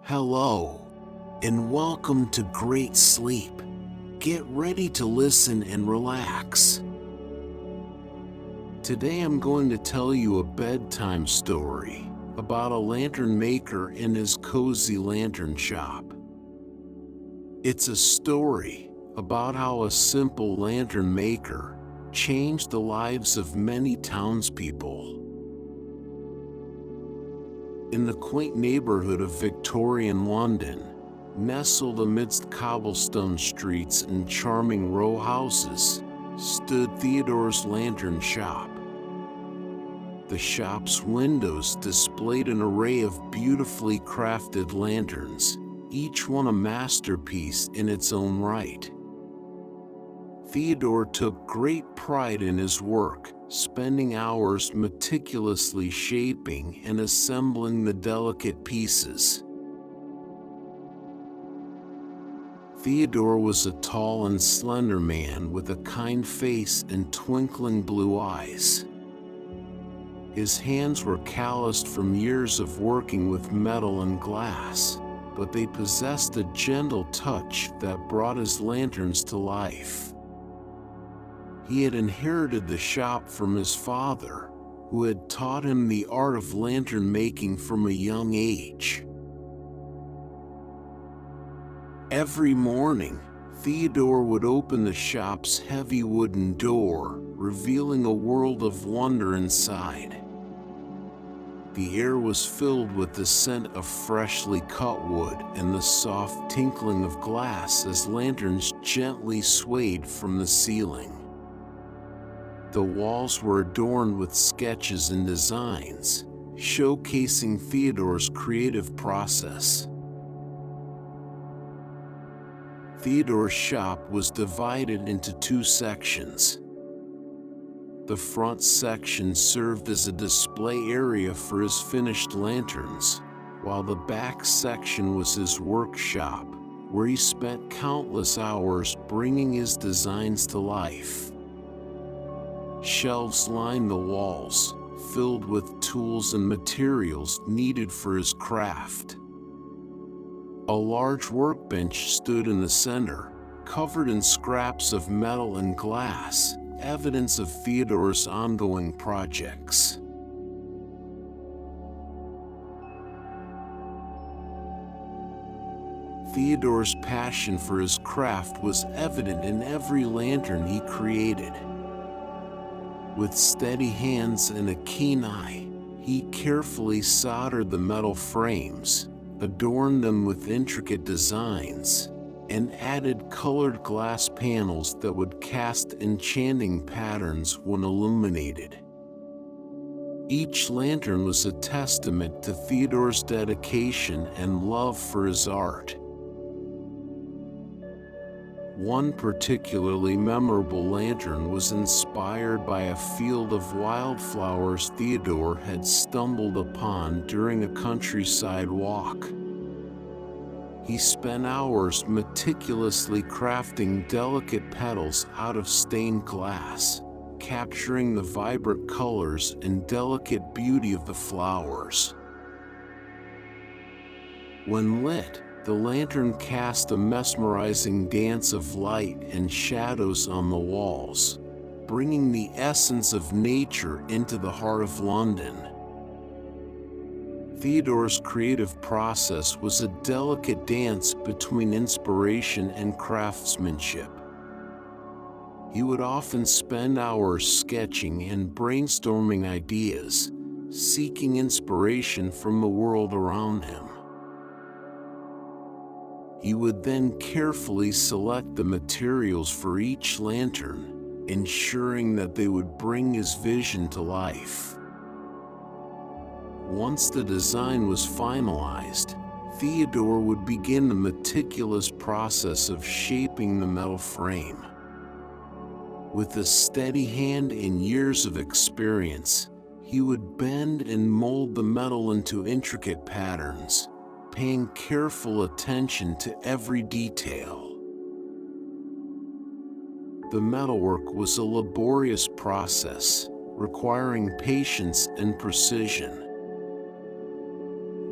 Hello, and welcome to Great Sleep. Get ready to listen and relax. Today I'm going to tell you a bedtime story about a lantern maker and his cozy lantern shop. It's a story about how a simple lantern maker changed the lives of many townspeople. In the quaint neighborhood of Victorian London, nestled amidst cobblestone streets and charming row houses, stood Theodore's lantern shop. The shop's windows displayed an array of beautifully crafted lanterns, each one a masterpiece in its own right. Theodore took great pride in his work, spending hours meticulously shaping and assembling the delicate pieces. Theodore was a tall and slender man with a kind face and twinkling blue eyes. His hands were calloused from years of working with metal and glass, but they possessed a gentle touch that brought his lanterns to life. He had inherited the shop from his father, who had taught him the art of lantern making from a young age. Every morning, Theodore would open the shop's heavy wooden door, revealing a world of wonder inside. The air was filled with the scent of freshly cut wood and the soft tinkling of glass as lanterns gently swayed from the ceiling. The walls were adorned with sketches and designs, showcasing Theodore's creative process. Theodore's shop was divided into two sections. The front section served as a display area for his finished lanterns, while the back section was his workshop, where he spent countless hours bringing his designs to life. Shelves lined the walls, filled with tools and materials needed for his craft. A large workbench stood in the center, covered in scraps of metal and glass, evidence of Theodore's ongoing projects. Theodore's passion for his craft was evident in every lantern he created. With steady hands and a keen eye, he carefully soldered the metal frames, adorned them with intricate designs, and added colored glass panels that would cast enchanting patterns when illuminated. Each lantern was a testament to Theodore's dedication and love for his art. One particularly memorable lantern was inspired by a field of wildflowers Theodore had stumbled upon during a countryside walk. He spent hours meticulously crafting delicate petals out of stained glass, capturing the vibrant colors and delicate beauty of the flowers. When lit, the lantern cast a mesmerizing dance of light and shadows on the walls, bringing the essence of nature into the heart of London. Theodore's creative process was a delicate dance between inspiration and craftsmanship. He would often spend hours sketching and brainstorming ideas, seeking inspiration from the world around him. He would then carefully select the materials for each lantern, ensuring that they would bring his vision to life. Once the design was finalized, Theodore would begin the meticulous process of shaping the metal frame. With a steady hand and years of experience, he would bend and mold the metal into intricate patterns, paying careful attention to every detail. The metalwork was a laborious process, requiring patience and precision.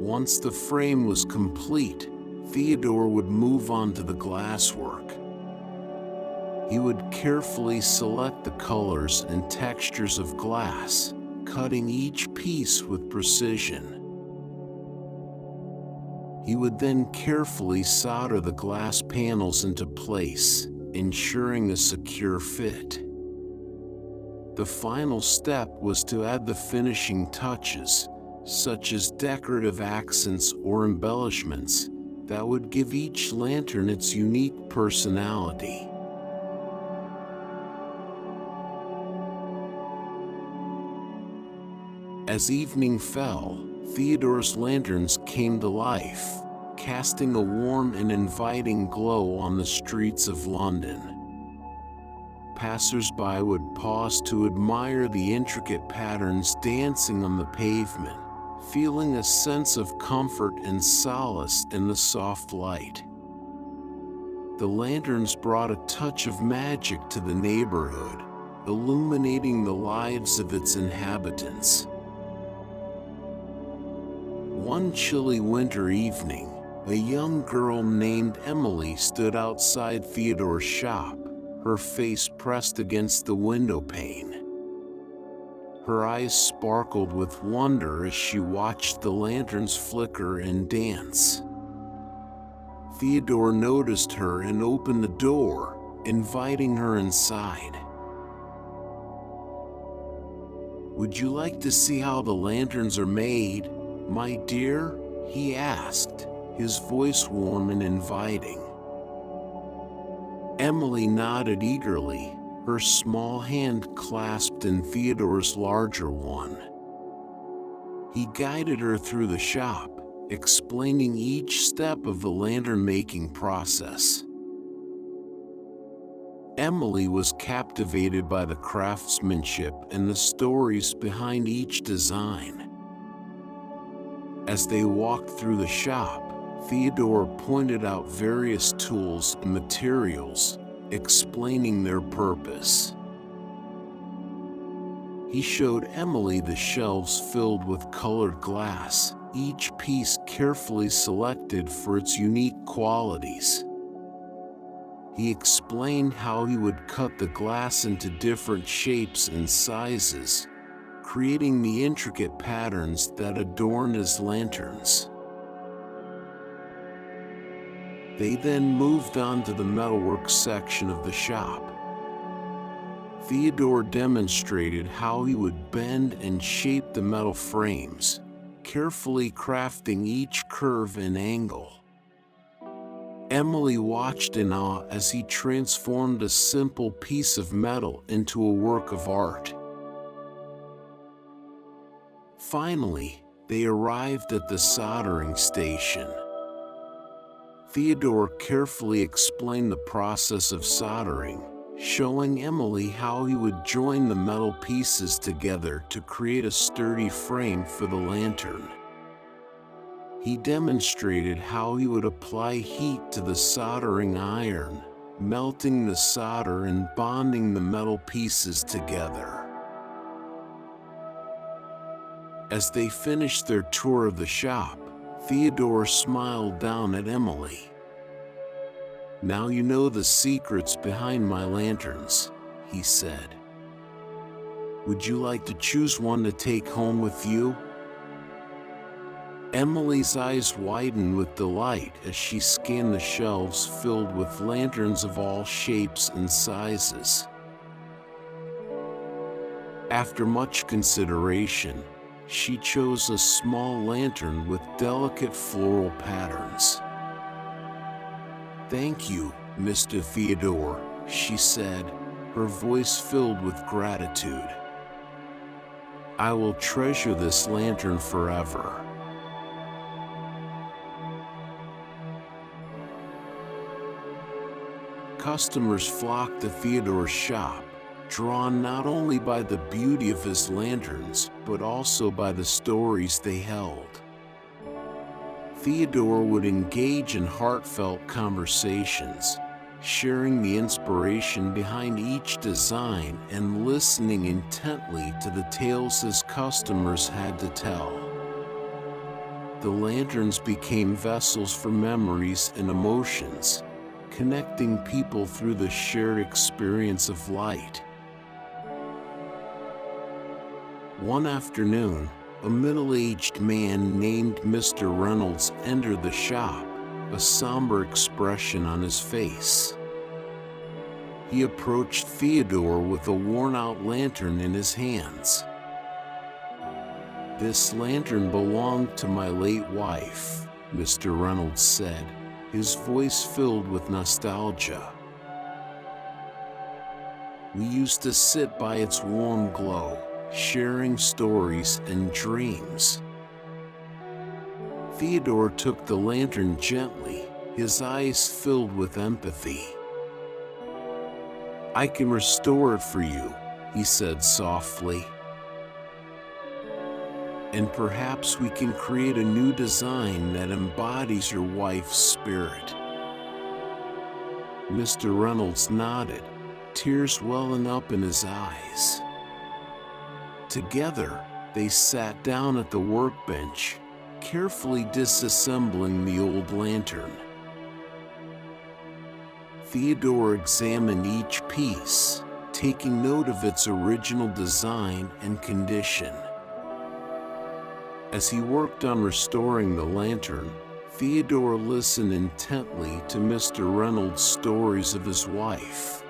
Once the frame was complete, Theodore would move on to the glasswork. He would carefully select the colors and textures of glass, cutting each piece with precision. He would then carefully solder the glass panels into place, ensuring a secure fit. The final step was to add the finishing touches, such as decorative accents or embellishments, that would give each lantern its unique personality. As evening fell, Theodore's lanterns came to life, casting a warm and inviting glow on the streets of London. Passers-by would pause to admire the intricate patterns dancing on the pavement, feeling a sense of comfort and solace in the soft light. The lanterns brought a touch of magic to the neighborhood, illuminating the lives of its inhabitants. One chilly winter evening, a young girl named Emily stood outside Theodore's shop, her face pressed against the window pane. Her eyes sparkled with wonder as she watched the lanterns flicker and dance. Theodore noticed her and opened the door, inviting her inside. "Would you like to see how the lanterns are made, my dear?" he asked, his voice warm and inviting. Emily nodded eagerly, her small hand clasped in Theodore's larger one. He guided her through the shop, explaining each step of the lantern-making process. Emily was captivated by the craftsmanship and the stories behind each design. As they walked through the shop, Theodore pointed out various tools and materials, explaining their purpose. He showed Emily the shelves filled with colored glass, each piece carefully selected for its unique qualities. He explained how he would cut the glass into different shapes and sizes, creating the intricate patterns that adorn his lanterns. They then moved on to the metalwork section of the shop. Theodore demonstrated how he would bend and shape the metal frames, carefully crafting each curve and angle. Emily watched in awe as he transformed a simple piece of metal into a work of art. Finally, they arrived at the soldering station. Theodore carefully explained the process of soldering, showing Emily how he would join the metal pieces together to create a sturdy frame for the lantern. He demonstrated how he would apply heat to the soldering iron, melting the solder and bonding the metal pieces together. As they finished their tour of the shop, Theodore smiled down at Emily. "Now you know the secrets behind my lanterns," he said. "Would you like to choose one to take home with you?" Emily's eyes widened with delight as she scanned the shelves filled with lanterns of all shapes and sizes. After much consideration, she chose a small lantern with delicate floral patterns. "Thank you, Mr. Theodore," she said, her voice filled with gratitude. "I will treasure this lantern forever." Customers flocked to Theodore's shop, drawn not only by the beauty of his lanterns, but also by the stories they held. Theodore would engage in heartfelt conversations, sharing the inspiration behind each design and listening intently to the tales his customers had to tell. The lanterns became vessels for memories and emotions, connecting people through the shared experience of light. One afternoon, a middle-aged man named Mr. Reynolds entered the shop, a somber expression on his face. He approached Theodore with a worn-out lantern in his hands. "This lantern belonged to my late wife," Mr. Reynolds said, his voice filled with nostalgia. "We used to sit by its warm glow, sharing stories and dreams." Theodore took the lantern gently, his eyes filled with empathy. "I can restore it for you," he said softly. "And perhaps we can create a new design that embodies your wife's spirit." Mr. Reynolds nodded, tears welling up in his eyes. Together, they sat down at the workbench, carefully disassembling the old lantern. Theodore examined each piece, taking note of its original design and condition. As he worked on restoring the lantern, Theodore listened intently to Mr. Reynolds' stories of his wife.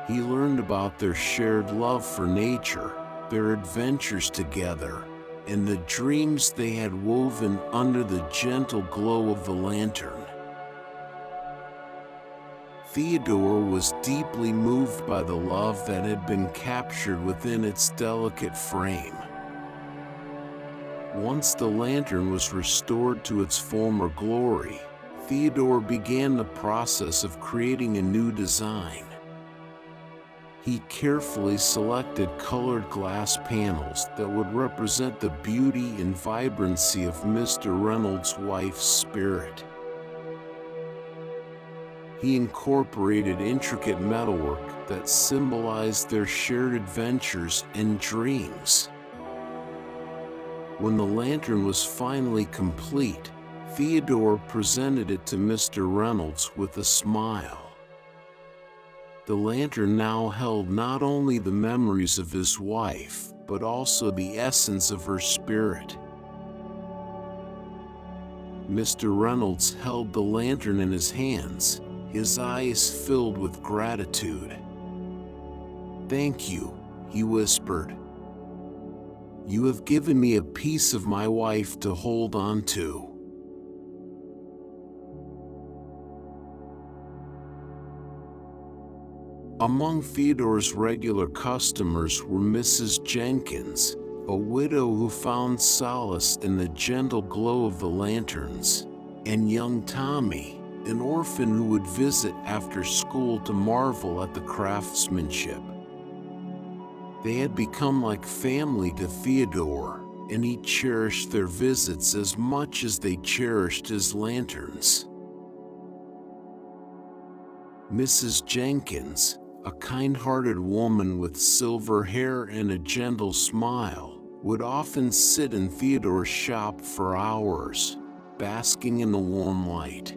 He learned about their shared love for nature, their adventures together, and the dreams they had woven under the gentle glow of the lantern. Theodore was deeply moved by the love that had been captured within its delicate frame. Once the lantern was restored to its former glory, Theodore began the process of creating a new design. He carefully selected colored glass panels that would represent the beauty and vibrancy of Mr. Reynolds' wife's spirit. He incorporated intricate metalwork that symbolized their shared adventures and dreams. When the lantern was finally complete, Theodore presented it to Mr. Reynolds with a smile. The lantern now held not only the memories of his wife, but also the essence of her spirit. Mr. Reynolds held the lantern in his hands, his eyes filled with gratitude. "Thank you," he whispered. "You have given me a piece of my wife to hold on to." Among Theodore's regular customers were Mrs. Jenkins, a widow who found solace in the gentle glow of the lanterns, and young Tommy, an orphan who would visit after school to marvel at the craftsmanship. They had become like family to Theodore, and he cherished their visits as much as they cherished his lanterns. Mrs. Jenkins, a kind-hearted woman with silver hair and a gentle smile, would often sit in Theodore's shop for hours, basking in the warm light.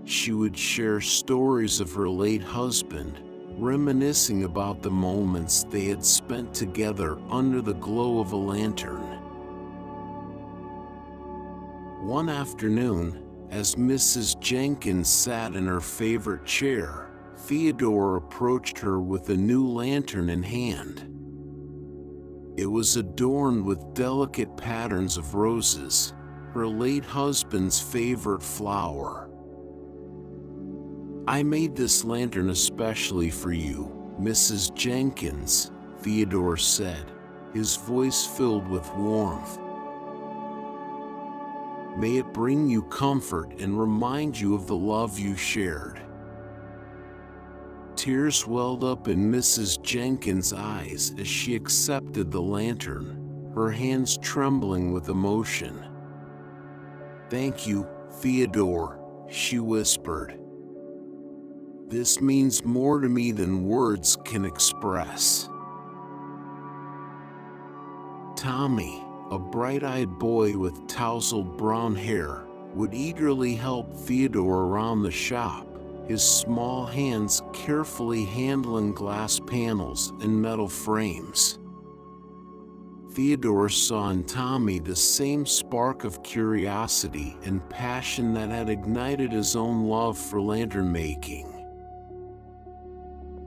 She would share stories of her late husband, reminiscing about the moments they had spent together under the glow of a lantern. One afternoon, as Mrs. Jenkins sat in her favorite chair, Theodore approached her with a new lantern in hand. It was adorned with delicate patterns of roses, her late husband's favorite flower. "I made this lantern especially for you, Mrs. Jenkins," Theodore said, his voice filled with warmth. "May it bring you comfort and remind you of the love you shared." Tears welled up in Mrs. Jenkins' eyes as she accepted the lantern, her hands trembling with emotion. "Thank you, Theodore," she whispered. "This means more to me than words can express." Tommy, a bright-eyed boy with tousled brown hair, would eagerly help Theodore around the shop, his small hands carefully handling glass panels and metal frames. Theodore saw in Tommy the same spark of curiosity and passion that had ignited his own love for lantern making.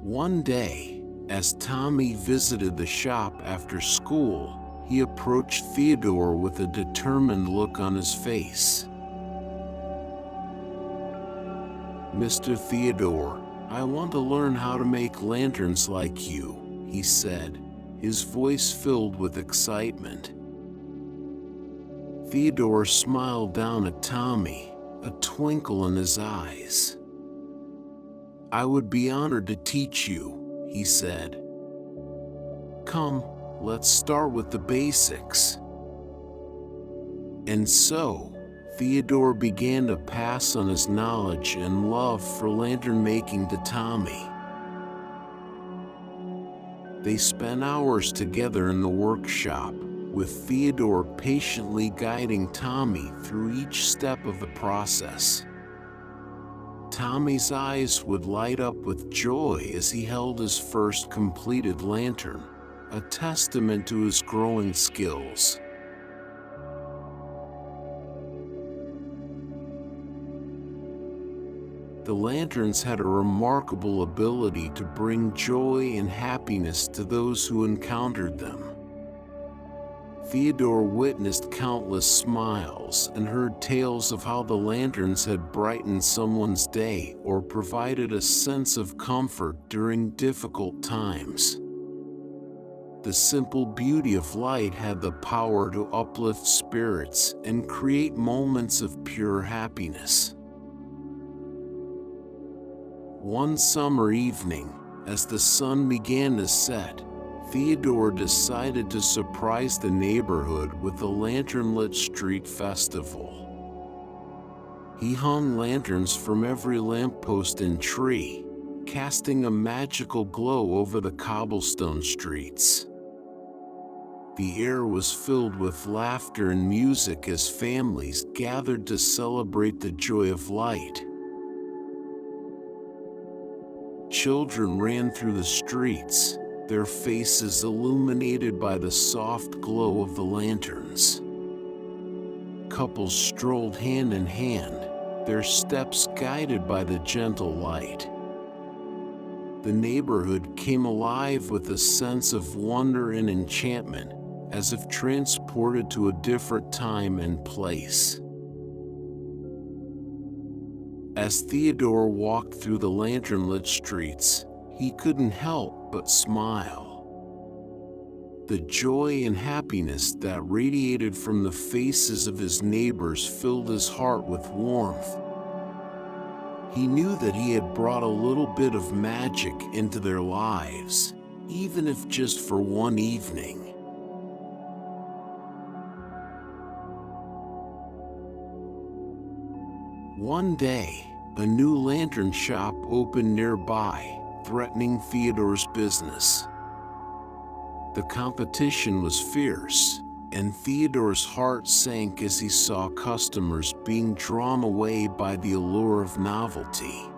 One day, as Tommy visited the shop after school, he approached Theodore with a determined look on his face. "Mr. Theodore, I want to learn how to make lanterns like you," he said, his voice filled with excitement. Theodore smiled down at Tommy, a twinkle in his eyes. "I would be honored to teach you," he said. "Come, let's start with the basics." And so, Theodore began to pass on his knowledge and love for lantern making to Tommy. They spent hours together in the workshop, with Theodore patiently guiding Tommy through each step of the process. Tommy's eyes would light up with joy as he held his first completed lantern, a testament to his growing skills. The lanterns had a remarkable ability to bring joy and happiness to those who encountered them. Theodore witnessed countless smiles and heard tales of how the lanterns had brightened someone's day or provided a sense of comfort during difficult times. The simple beauty of light had the power to uplift spirits and create moments of pure happiness. One summer evening, as the sun began to set, Theodore decided to surprise the neighborhood with a lantern-lit street festival. He hung lanterns from every lamppost and tree, casting a magical glow over the cobblestone streets. The air was filled with laughter and music as families gathered to celebrate the joy of light. Children ran through the streets, their faces illuminated by the soft glow of the lanterns. Couples strolled hand in hand, their steps guided by the gentle light. The neighborhood came alive with a sense of wonder and enchantment, as if transported to a different time and place. As Theodore walked through the lantern-lit streets, he couldn't help but smile. The joy and happiness that radiated from the faces of his neighbors filled his heart with warmth. He knew that he had brought a little bit of magic into their lives, even if just for one evening. One day, a new lantern shop opened nearby, threatening Theodore's business. The competition was fierce, and Theodore's heart sank as he saw customers being drawn away by the allure of novelty.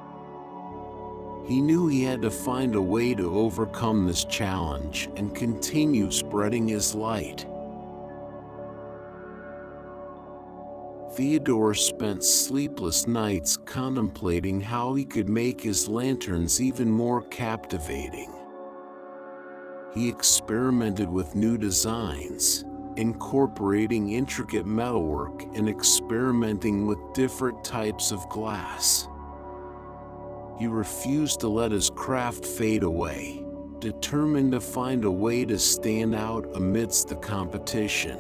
He knew he had to find a way to overcome this challenge and continue spreading his light. Theodore spent sleepless nights contemplating how he could make his lanterns even more captivating. He experimented with new designs, incorporating intricate metalwork and experimenting with different types of glass. He refused to let his craft fade away, determined to find a way to stand out amidst the competition.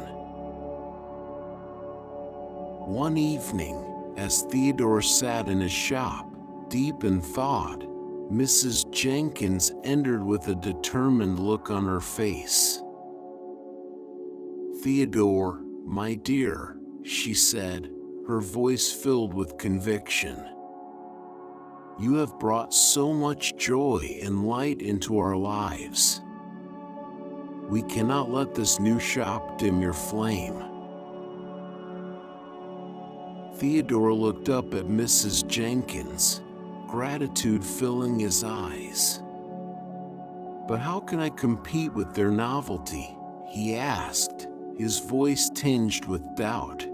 One evening, as Theodore sat in his shop, deep in thought, Mrs. Jenkins entered with a determined look on her face. "Theodore, my dear," she said, her voice filled with conviction. "You have brought so much joy and light into our lives. We cannot let this new shop dim your flame." Theodore looked up at Mrs. Jenkins, gratitude filling his eyes. "But how can I compete with their novelty?" he asked, his voice tinged with doubt.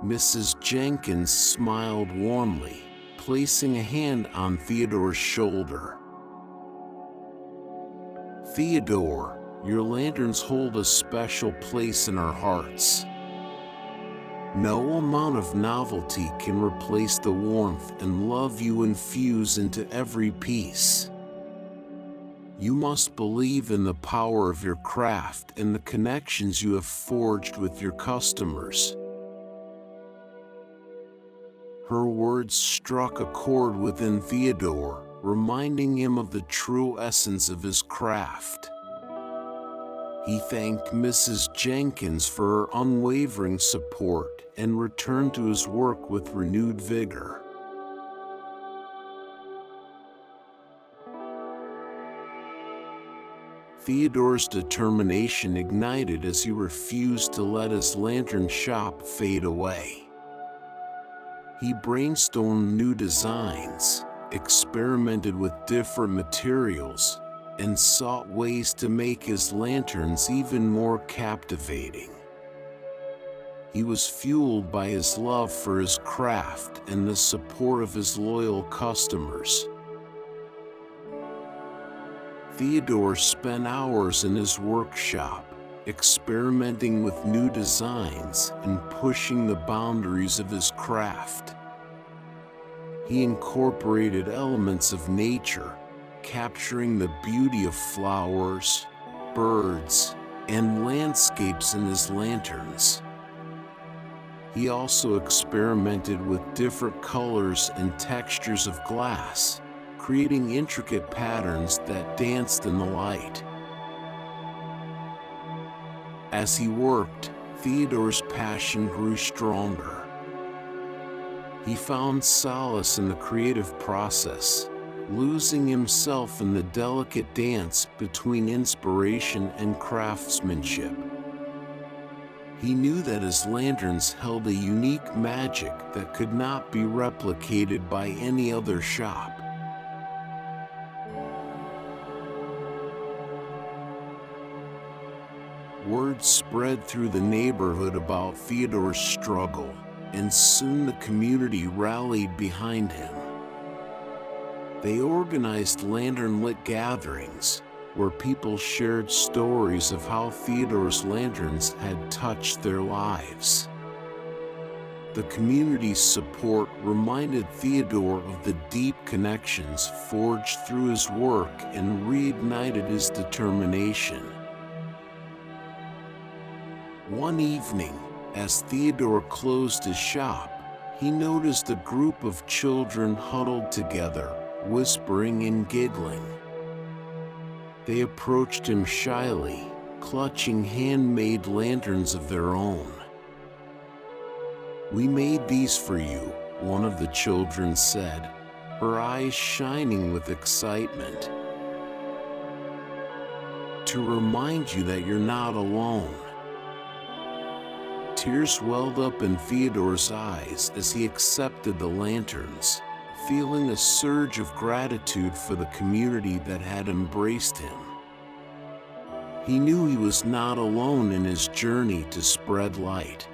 Mrs. Jenkins smiled warmly, placing a hand on Theodore's shoulder. "Theodore, your lanterns hold a special place in our hearts. No amount of novelty can replace the warmth and love you infuse into every piece. You must believe in the power of your craft and the connections you have forged with your customers." Her words struck a chord within Theodore, reminding him of the true essence of his craft. He thanked Mrs. Jenkins for her unwavering support and returned to his work with renewed vigor. Theodore's determination ignited as he refused to let his lantern shop fade away. He brainstormed new designs, experimented with different materials, and sought ways to make his lanterns even more captivating. He was fueled by his love for his craft and the support of his loyal customers. Theodore spent hours in his workshop, experimenting with new designs and pushing the boundaries of his craft. He incorporated elements of nature, capturing the beauty of flowers, birds, and landscapes in his lanterns. He also experimented with different colors and textures of glass, creating intricate patterns that danced in the light. As he worked, Theodore's passion grew stronger. He found solace in the creative process, losing himself in the delicate dance between inspiration and craftsmanship. He knew that his lanterns held a unique magic that could not be replicated by any other shop. Word spread through the neighborhood about Theodore's struggle, and soon the community rallied behind him. They organized lantern-lit gatherings, where people shared stories of how Theodore's lanterns had touched their lives. The community's support reminded Theodore of the deep connections forged through his work and reignited his determination. One evening, as Theodore closed his shop, he noticed a group of children huddled together, whispering and giggling. They approached him shyly, clutching handmade lanterns of their own. "We made these for you," one of the children said, her eyes shining with excitement. "To remind you that you're not alone." Tears welled up in Theodore's eyes as he accepted the lanterns, feeling a surge of gratitude for the community that had embraced him. He knew he was not alone in his journey to spread light.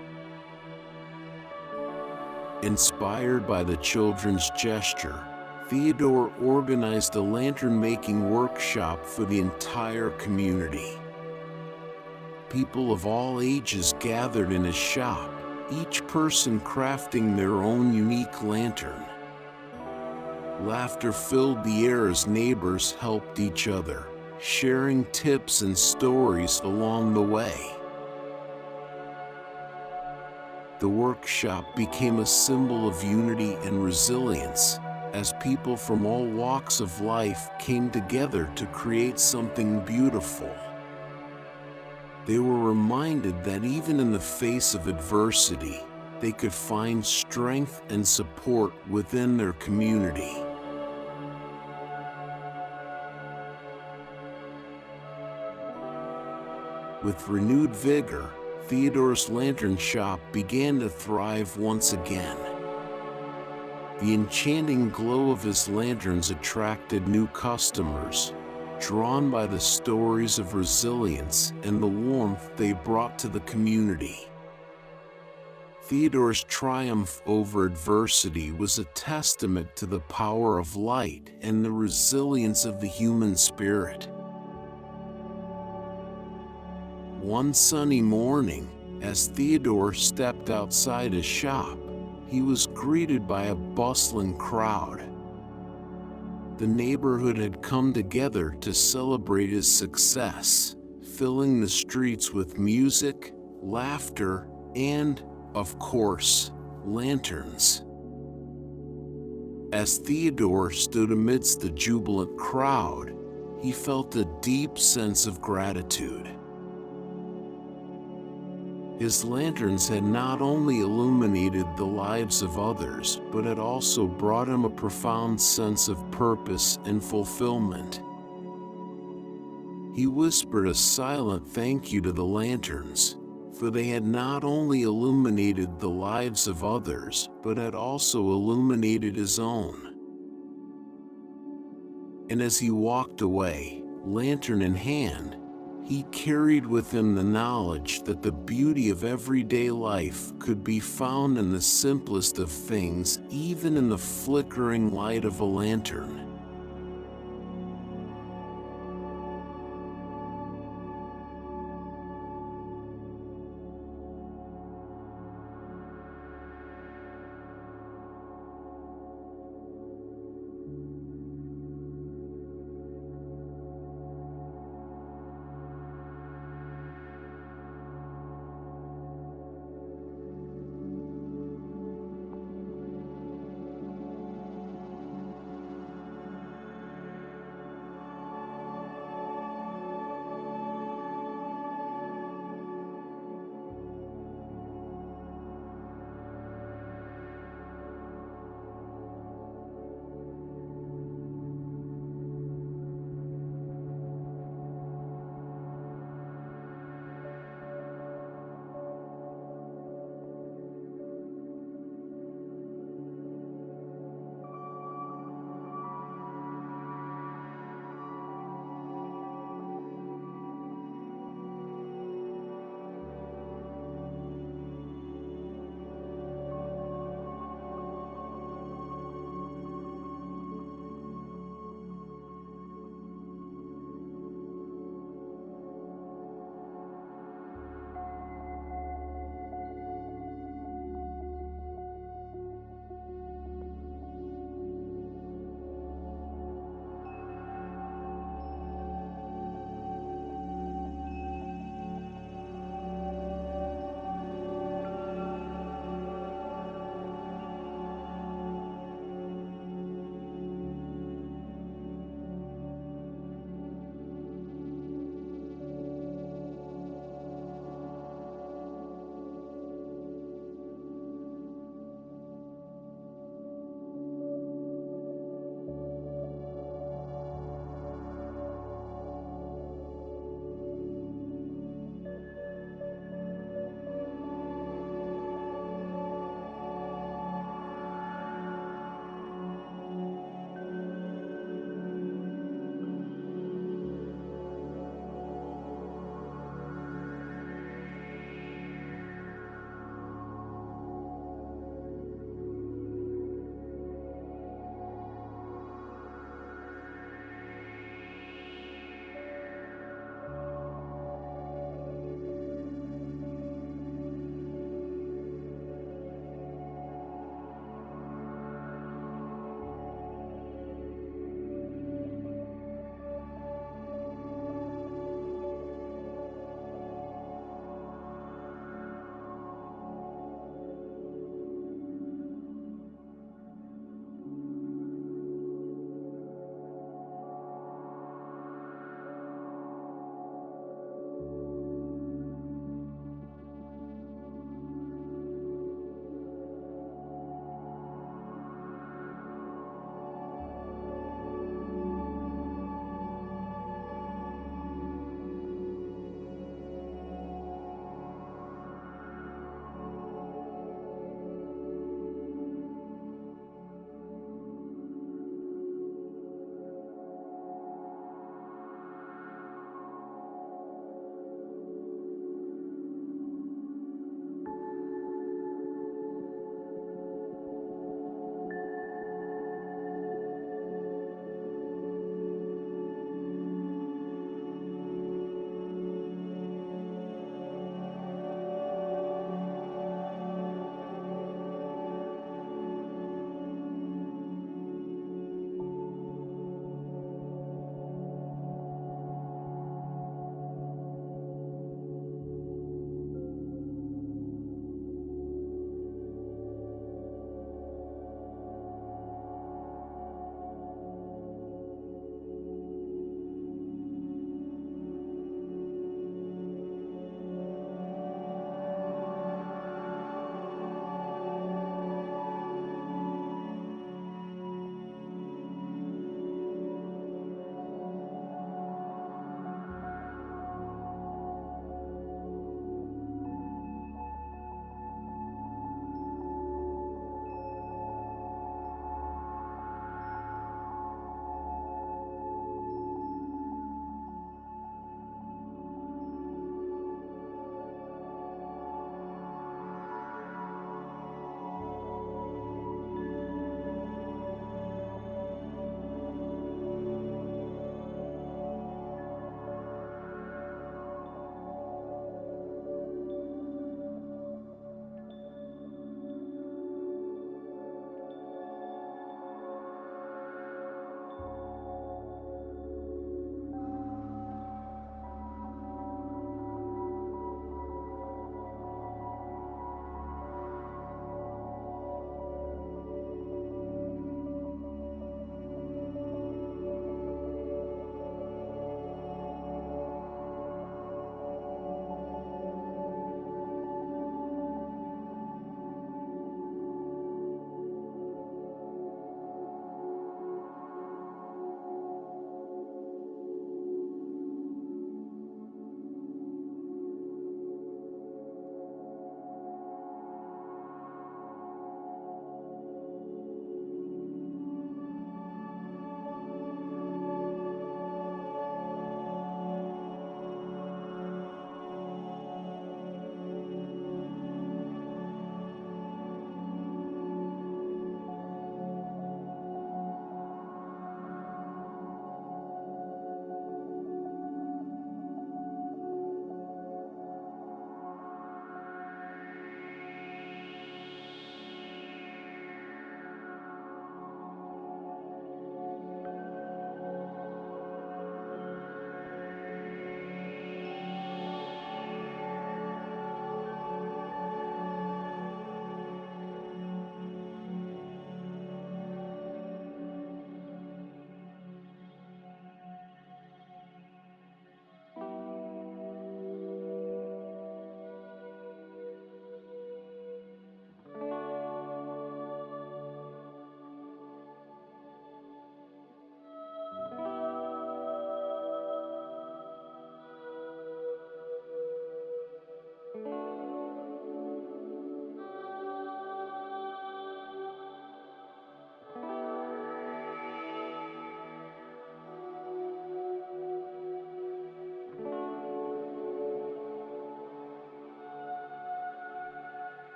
Inspired by the children's gesture, Theodore organized a lantern-making workshop for the entire community. People of all ages gathered in his shop, each person crafting their own unique lantern. Laughter filled the air as neighbors helped each other, sharing tips and stories along the way. The workshop became a symbol of unity and resilience, as people from all walks of life came together to create something beautiful. They were reminded that even in the face of adversity, they could find strength and support within their community. With renewed vigor, Theodore's lantern shop began to thrive once again. The enchanting glow of his lanterns attracted new customers, drawn by the stories of resilience and the warmth they brought to the community. Theodore's triumph over adversity was a testament to the power of light and the resilience of the human spirit. One sunny morning, as Theodore stepped outside his shop, he was greeted by a bustling crowd. The neighborhood had come together to celebrate his success, filling the streets with music, laughter, and, of course, lanterns. As Theodore stood amidst the jubilant crowd, he felt a deep sense of gratitude. His lanterns had not only illuminated the lives of others, but had also brought him a profound sense of purpose and fulfillment. He whispered a silent thank you to the lanterns, for they had not only illuminated the lives of others, but had also illuminated his own. And as he walked away, lantern in hand, he carried with him the knowledge that the beauty of everyday life could be found in the simplest of things, even in the flickering light of a lantern.